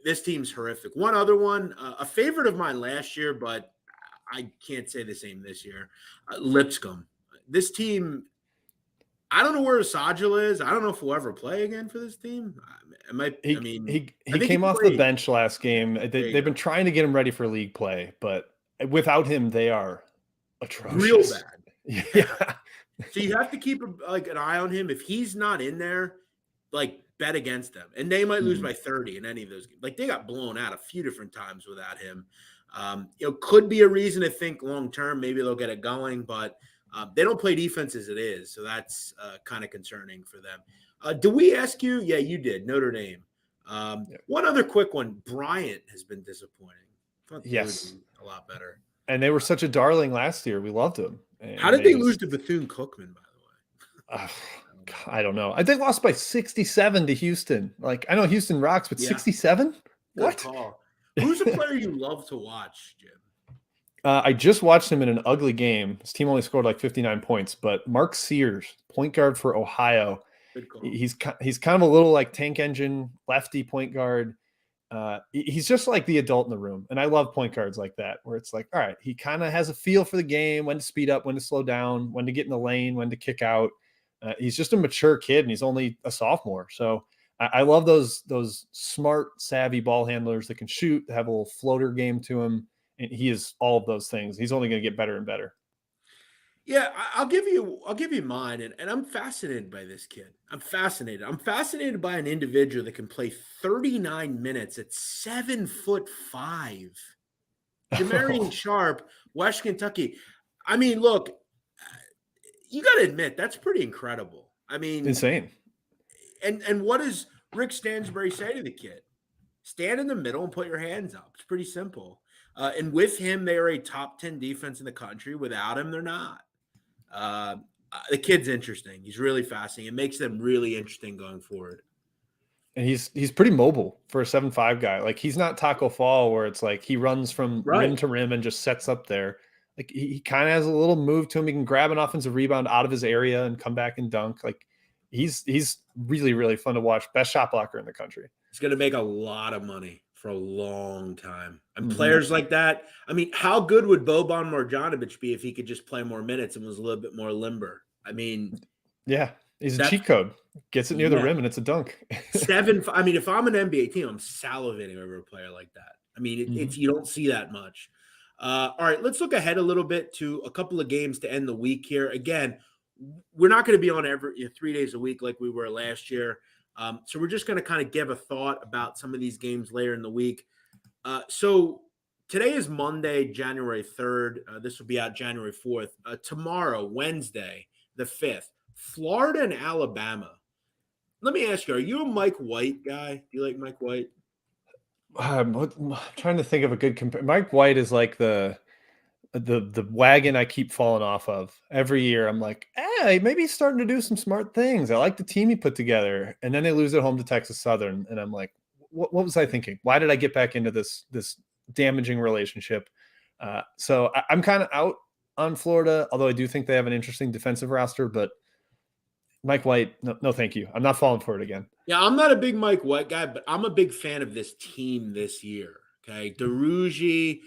Speaker 1: this team's horrific. One other one, a favorite of mine last year, but I can't say the same this year. Lipscomb. This team, I don't know where Sajil is. I don't know if we'll ever play again for this team.
Speaker 2: He came off the bench last game. They've been trying to get him ready for league play, but without him, they are atrocious.
Speaker 1: Real bad. Yeah. So you have to keep an eye on him. If he's not in there, bet against them. And they might lose by 30 in any of those games. They got blown out a few different times without him. Could be a reason to think long term. Maybe they'll get it going, but They don't play defense as it is, so that's kind of concerning for them. Did we ask you? Yeah, you did. Notre Dame.
Speaker 2: Yeah.
Speaker 1: One other quick one. Bryant has been disappointing. I thought they would
Speaker 2: Yes.
Speaker 1: be a lot better.
Speaker 2: And they were such a darling last year. We loved them.
Speaker 1: How
Speaker 2: And
Speaker 1: did
Speaker 2: they
Speaker 1: they lose
Speaker 2: just,
Speaker 1: to Bethune-Cookman, by the
Speaker 2: uh,
Speaker 1: way?
Speaker 2: I don't know. I think lost by 67 to Houston. Like, I know Houston rocks, but
Speaker 1: Yeah,
Speaker 2: 67?
Speaker 1: good
Speaker 2: What?
Speaker 1: call. Who's a player you love to watch, Jim?
Speaker 2: I just watched him in an ugly game. His team only scored like 59 points, but Mark Sears, point guard for Ohio,
Speaker 1: Good call.
Speaker 2: he's kind of a little like tank engine lefty point guard. He's just like the adult in the room, and I love point guards like that, where it's like, all right, he kind of has a feel for the game, when to speed up, when to slow down, when to get in the lane, when to kick out. He's just a mature kid, and he's only a sophomore. So I love those smart, savvy ball handlers that can shoot, that have a little floater game to him. And he is all of those things. He's only going to get better and better.
Speaker 1: Yeah, I'll give you mine, and I'm fascinated by this kid. I'm fascinated. I'm fascinated by an individual that can play 39 minutes at 7'5". Jamarian Sharp, West Kentucky. I mean, look, you got to admit that's pretty incredible. I mean,
Speaker 2: Insane.
Speaker 1: and what does Rick Stansbury say to the kid? Stand in the middle and put your hands up. It's pretty simple. And with him, they are a top 10 defense in the country. Without him, they're not. Uh, the kid's interesting. He's really fascinating. It makes them really interesting going forward.
Speaker 2: And he's pretty mobile for a 7'5" guy. Like, he's not Taco Fall where it's like he runs from rim to rim and just sets up there. Like, he kind of has a little move to him. He can grab an offensive rebound out of his area and come back and dunk. Like, he's really, really fun to watch. Best shot blocker in the country.
Speaker 1: He's going to make a lot of money for a long time. And players like that, I mean, how good would Boban Marjanovic be if he could just play more minutes and was a little bit more limber? I mean,
Speaker 2: yeah, he's a cheat code. Gets it near the rim and it's a dunk.
Speaker 1: I mean, if I'm an NBA team, I'm salivating over a player like that. I mean, it's you don't see that much. All right, let's look ahead a little bit to a couple of games to end the week here. Again, we're not going to be on every 3 days a week like we were last year. So we're just going to kind of give a thought about some of these games later in the week. So today is Monday, January 3rd. This will be out January 4th. Tomorrow, Wednesday, the 5th, Florida and Alabama. Let me ask you, are you a Mike White guy? Do you like Mike White?
Speaker 2: I'm trying to think of a good comparison. Mike White is like the wagon I keep falling off of every year. I'm like, hey, maybe he's starting to do some smart things. I like the team he put together, and then they lose at home to Texas Southern, and I'm like, what was I thinking? Why did I get back into this damaging relationship? So I'm kind of out on Florida, although I do think they have an interesting defensive roster. But Mike White, no, thank you. I'm not falling for it again.
Speaker 1: Yeah, I'm not a big Mike White guy, but I'm a big fan of this team this year. Okay, DeRougie,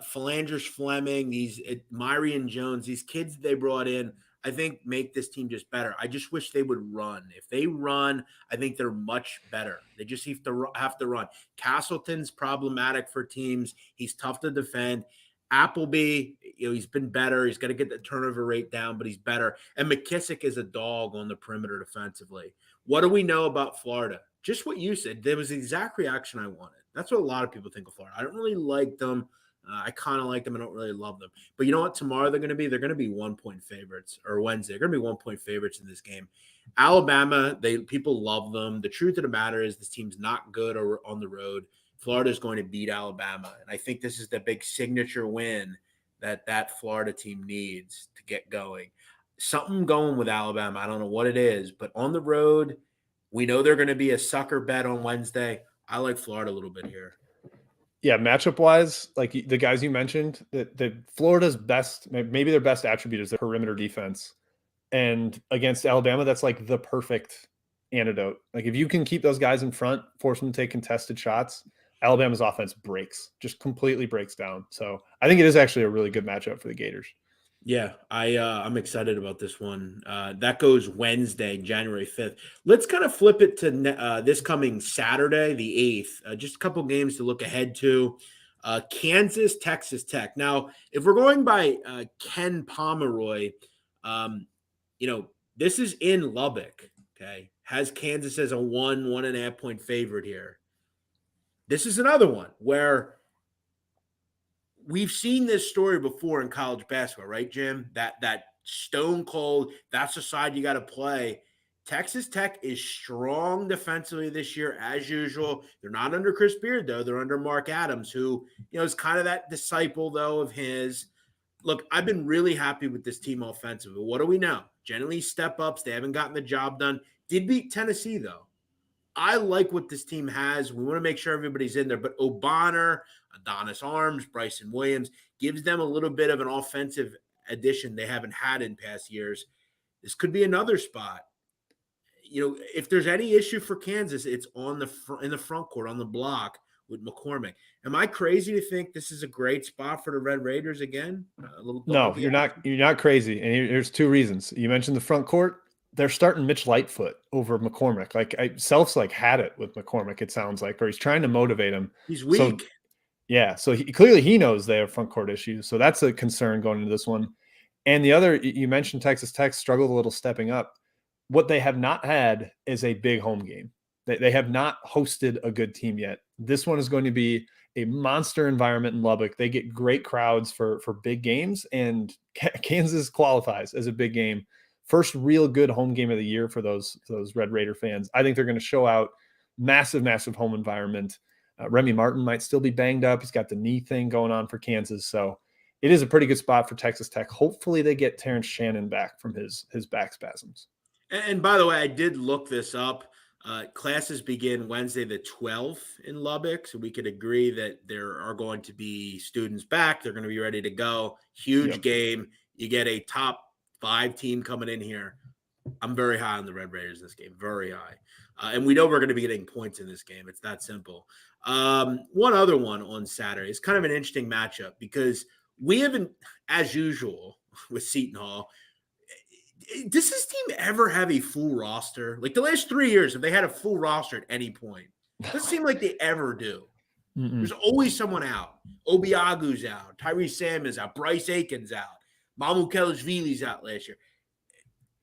Speaker 1: Philanders Fleming, these Myrion Jones, these kids they brought in, I think make this team just better. I just wish they would run. If they run, I think they're much better. They just have to run. Castleton's problematic for teams. He's tough to defend. Appleby, he's been better. He's got to get the turnover rate down, but he's better. And McKissick is a dog on the perimeter defensively. What do we know about Florida? Just what you said. There was the exact reaction I wanted. That's what a lot of people think of Florida. I don't really like them. I kind of like them. I don't really love them. But you know what? Tomorrow they're going to be? They're going to be 1-point favorites, or Wednesday. They're going to be 1-point favorites in this game. Alabama, people love them. The truth of the matter is this team's not good on the road. Florida is going to beat Alabama. And I think this is the big signature win that Florida team needs to get going. Something going with Alabama. I don't know what it is, but on the road, we know they're going to be a sucker bet on Wednesday. I like Florida a little bit here.
Speaker 2: Yeah, matchup wise, like the guys you mentioned, that Florida's best, maybe their best attribute is their perimeter defense. And against Alabama, that's like the perfect antidote. Like, if you can keep those guys in front, force them to take contested shots, Alabama's offense just completely breaks down. So I think it is actually a really good matchup for the Gators.
Speaker 1: Yeah, I'm excited about this one. That goes Wednesday, January 5th. Let's kind of flip it to this coming Saturday, the 8th. Just a couple games to look ahead to. Kansas, Texas Tech. Now, if we're going by Ken Pomeroy, this is in Lubbock, okay? Has Kansas as a 1.5 point favorite here. This is another one where we've seen this story before in college basketball, right, Jim? That stone cold. That's the side you got to play. Texas Tech is strong defensively this year, as usual. They're not under Chris Beard, though. They're under Mark Adams, who, is kind of that disciple, though, of his. Look, I've been really happy with this team offensively. What do we know? Generally step-ups. They haven't gotten the job done. Did beat Tennessee, though. I like what this team has. We want to make sure everybody's in there. But O'Bonner, Adonis Arms, Bryson Williams gives them a little bit of an offensive addition they haven't had in past years. This could be another spot. If there's any issue for Kansas, it's on in the front court, on the block with McCormick. Am I crazy to think this is a great spot for the Red Raiders again?
Speaker 2: No, you're not. You're not crazy. And here's two reasons. You mentioned the front court. They're starting Mitch Lightfoot over McCormick. Self's had it with McCormick, it sounds like, or he's trying to motivate him.
Speaker 1: He's weak.
Speaker 2: So clearly he knows they have front court issues. So that's a concern going into this one. And the other, you mentioned Texas Tech struggled a little stepping up. What they have not had is a big home game. They have not hosted a good team yet. This one is going to be a monster environment in Lubbock. They get great crowds for big games, and Kansas qualifies as a big game. First real good home game of the year for those Red Raider fans. I think they're going to show out. Massive, massive home environment. Remy Martin might still be banged up. He's got the knee thing going on for Kansas. So it is a pretty good spot for Texas Tech. Hopefully they get Terrence Shannon back from his back spasms.
Speaker 1: And by the way, I did look this up. Classes begin Wednesday the 12th in Lubbock, so we could agree that there are going to be students back. They're going to be ready to go. Huge game. You get a top 5 team coming in here. I'm very high on the Red Raiders in this game, very high. And we know we're going to be getting points in this game. It's that simple. One other one on Saturday is kind of an interesting matchup because we haven't, as usual with Seton Hall, does this team ever have a full roster? Like the last 3 years, have they had a full roster at any point? It doesn't seem like they ever do. Mm-mm. There's always someone out. Obiagu's out. Tyrese Salmon's out. Bryce Aiken's out. Mamu Kelishvili's out last year.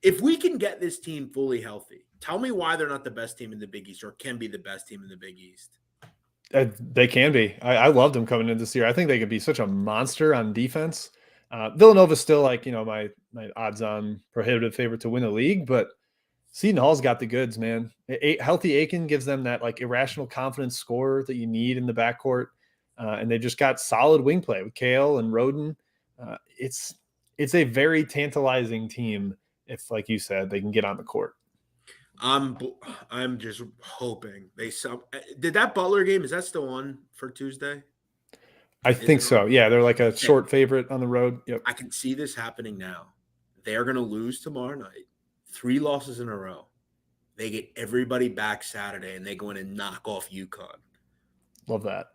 Speaker 1: If we can get this team fully healthy, tell me why they're not the best team in the Big East or can be the best team in the Big East.
Speaker 2: They can be. I loved them coming in this year. I think they could be such a monster on defense. Villanova's still my odds-on prohibitive favorite to win the league, but Seton Hall's got the goods, man. Healthy Aiken gives them that irrational confidence scorer that you need in the backcourt, and they just got solid wing play with Kale and Roden. It's a very tantalizing team if, like you said, they can get on the court.
Speaker 1: I'm just hoping did that Butler game, is that still on for Tuesday?
Speaker 2: I think so. Yeah, they're like a short favorite on the road. Yep.
Speaker 1: I can see this happening now. They are going to lose tomorrow night. 3 losses in a row. They get everybody back Saturday, and they go in and knock off UConn.
Speaker 2: Love that.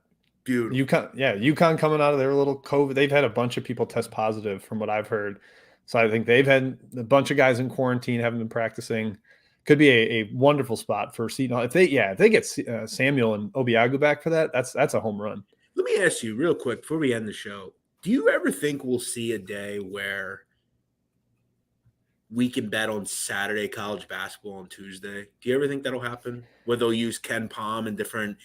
Speaker 1: Beautiful.
Speaker 2: UConn coming out of their little COVID. They've had a bunch of people test positive from what I've heard. So I think they've had a bunch of guys in quarantine, haven't been practicing. Could be a wonderful spot for Seton Hall. If they get Samuel and Obiagu back for that, that's a home run.
Speaker 1: Let me ask you real quick before we end the show. Do you ever think we'll see a day where we can bet on Saturday college basketball on Tuesday? Do you ever think that'll happen? Where they'll use Ken Pom and different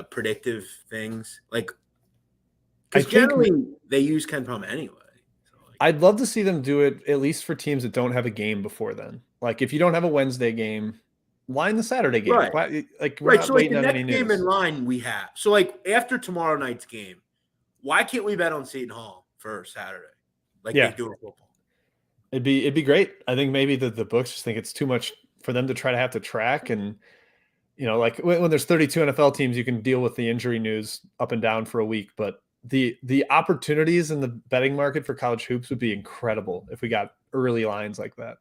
Speaker 1: predictive things? Because generally they use Ken Pom anyway. So
Speaker 2: I'd love to see them do it at least for teams that don't have a game before then. If you don't have a Wednesday game, line the Saturday game.
Speaker 1: Right.
Speaker 2: We're not waiting
Speaker 1: the
Speaker 2: on
Speaker 1: next
Speaker 2: any
Speaker 1: game
Speaker 2: news.
Speaker 1: in line we have. So after tomorrow night's game, why can't we bet on Seton Hall for Saturday? They do in football.
Speaker 2: It'd be great. I think maybe the books just think it's too much for them to try to have to track. And, when there's 32 NFL teams, you can deal with the injury news up and down for a week. But the opportunities in the betting market for college hoops would be incredible if we got early lines like that.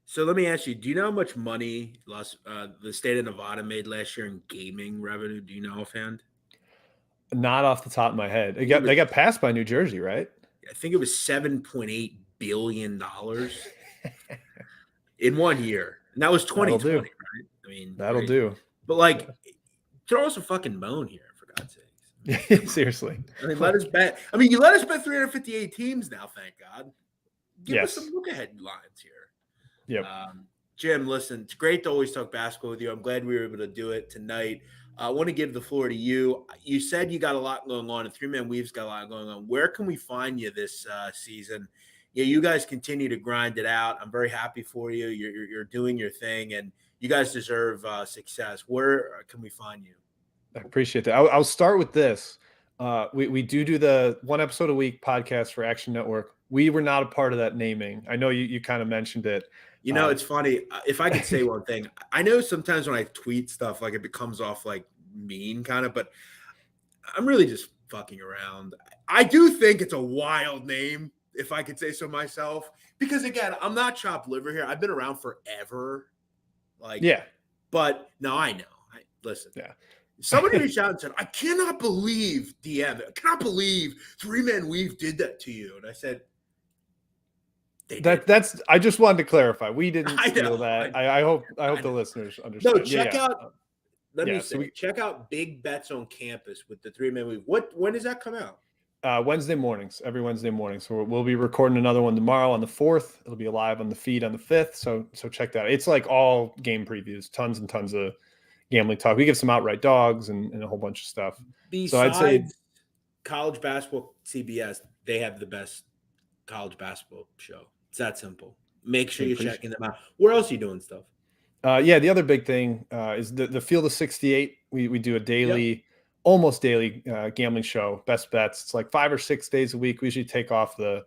Speaker 1: So let me ask you, do you know how much money the state of Nevada made last year in gaming revenue? Do you know offhand?
Speaker 2: Not off the top of my head. They got passed by New Jersey, right?
Speaker 1: I think it was $7.8 billion in 1 year. And that was 2020, right? I mean,
Speaker 2: that'll do.
Speaker 1: But throw us a fucking bone here, for God's sakes.
Speaker 2: Seriously.
Speaker 1: I mean, let us bet. I mean, you let us bet 358 teams now, thank God. Give us some look-ahead lines here.
Speaker 2: Yep.
Speaker 1: Jim, listen, it's great to always talk basketball with you. I'm glad we were able to do it tonight. I want to give the floor to you. You said you got a lot going on, and Three Man Weave's got a lot going on. Where can we find you this season? yeah, you guys continue to grind it out. I'm very happy for you. You're doing your thing, and you guys deserve success. Where can we find you?
Speaker 2: I appreciate that. I'll start with this. We do the one episode a week podcast for Action Network. We were not a part of that naming. I know you kind of mentioned it.
Speaker 1: You know, it's funny. If I could say one thing, I know sometimes when I tweet stuff, like it becomes off like mean kind of, but I'm really just fucking around. I do think it's a wild name, if I could say so myself, because again, I'm not chopped liver here. I've been around forever. Like,
Speaker 2: Yeah.
Speaker 1: but no, I know. Listen.
Speaker 2: Yeah.
Speaker 1: Somebody reached out and said, I cannot believe DM. I cannot believe Three Man Weave did that to you. And I said,
Speaker 2: that's I just wanted to clarify. We didn't
Speaker 1: I
Speaker 2: steal
Speaker 1: know,
Speaker 2: that. I hope the listeners understand.
Speaker 1: No, check out let me say,
Speaker 2: so
Speaker 1: check out Big Bets on Campus with the Three Man Weave. When does that come out?
Speaker 2: Wednesday mornings, every Wednesday morning. So we'll be recording another one tomorrow on the 4th. It'll be live on the feed on the 5th. So check that out. It's like all game previews, tons and tons of gambling talk. We give some outright dogs and a whole bunch of stuff.
Speaker 1: Besides
Speaker 2: so I'd say
Speaker 1: college basketball CBS, they have the best college basketball show. It's that simple. Make sure you're checking them out. Where else are you doing stuff?
Speaker 2: The other big thing is the Field of 68. We do a daily, almost daily gambling show, best bets. It's like 5 or 6 days a week. We usually take off the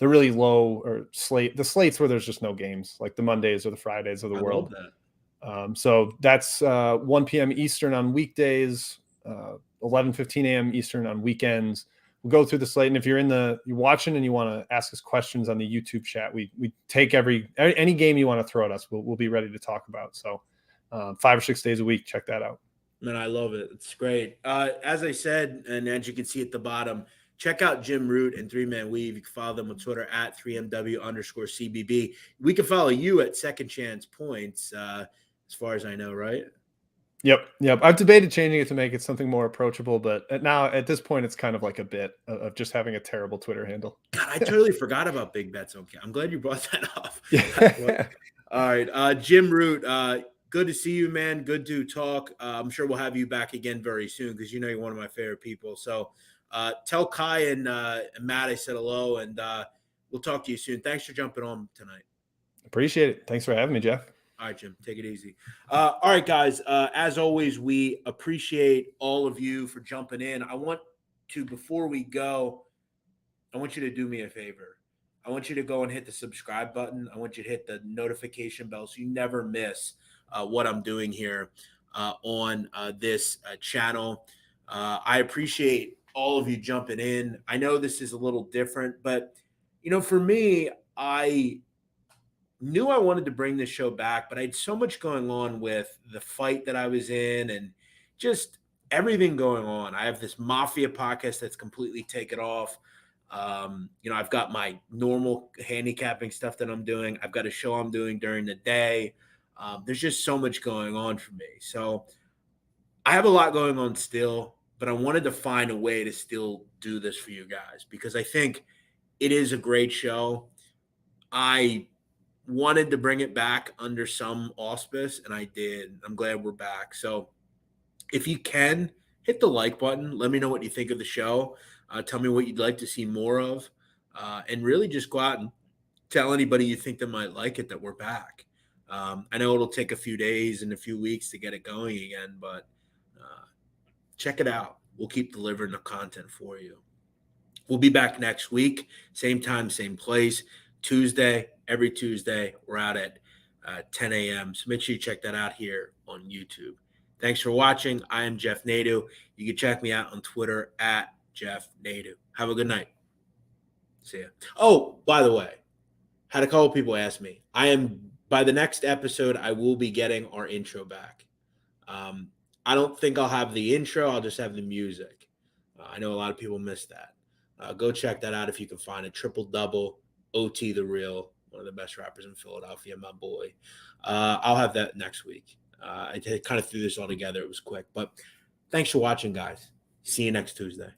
Speaker 2: really low or the slates where there's just no games, like the Mondays or the Fridays of the world.
Speaker 1: Love that.
Speaker 2: So that's 1 p.m. Eastern on weekdays, 11:15 a.m. Eastern on weekends. We'll go through the slate, and if you're watching and you want to ask us questions on the YouTube chat, we take any game you want to throw at us. We'll be ready to talk about. So 5 or 6 days a week, check that out.
Speaker 1: Man, I love it. It's great. As I said, and as you can see at the bottom, check out Jim Root and Three Man Weave. You can follow them on Twitter at 3MW_CBB. We can follow you at Second Chance Points, as far as I know, right?
Speaker 2: Yep. I've debated changing it to make it something more approachable, but now at this point, it's kind of like a bit of just having a terrible Twitter handle.
Speaker 1: God, I totally forgot about Big Bets. Okay, I'm glad you brought that up. All right, Jim Root, good to see you, man. Good to talk. I'm sure we'll have you back again very soon because you know you're one of my favorite people. So tell Kai and Matt I said hello, and we'll talk to you soon. Thanks for jumping on tonight.
Speaker 2: Appreciate it. Thanks for having me, Jeff.
Speaker 1: All right, Jim, take it easy. All right, guys, as always, we appreciate all of you for jumping in. Before we go, I want you to do me a favor. I want you to go and hit the subscribe button. I want you to hit the notification bell so you never miss what I'm doing here on this channel. I appreciate all of you jumping in. I know this is a little different, but, for me, I knew I wanted to bring this show back, but I had so much going on with the fight that I was in and just everything going on. I have this Mafia podcast that's completely taken off. I've got my normal handicapping stuff that I'm doing. I've got a show I'm doing during the day. There's just so much going on for me. So I have a lot going on still, but I wanted to find a way to still do this for you guys because I think it is a great show. I wanted to bring it back under some auspice, and I did. I'm glad we're back. So if you can, hit the like button. Let me know what you think of the show. Tell me what you'd like to see more of. And really just go out and tell anybody you think that might like it that we're back. I know it'll take a few days and a few weeks to get it going again, but check it out. We'll keep delivering the content for you. We'll be back next week. Same time, same place. Tuesday, every Tuesday, we're out at 10 a.m. So make sure you check that out here on YouTube. Thanks for watching. I am Jeff Nadu. You can check me out on Twitter at Jeff Nadu. Have a good night. See ya. Oh, by the way, had a couple people ask me. By the next episode, I will be getting our intro back. I don't think I'll have the intro. I'll just have the music. I know a lot of people miss that. Go check that out if you can find it. Triple Double. OT the Real, one of the best rappers in Philadelphia, my boy. I'll have that next week. I kind of threw this all together. It was quick. But thanks for watching, guys. See you next Tuesday.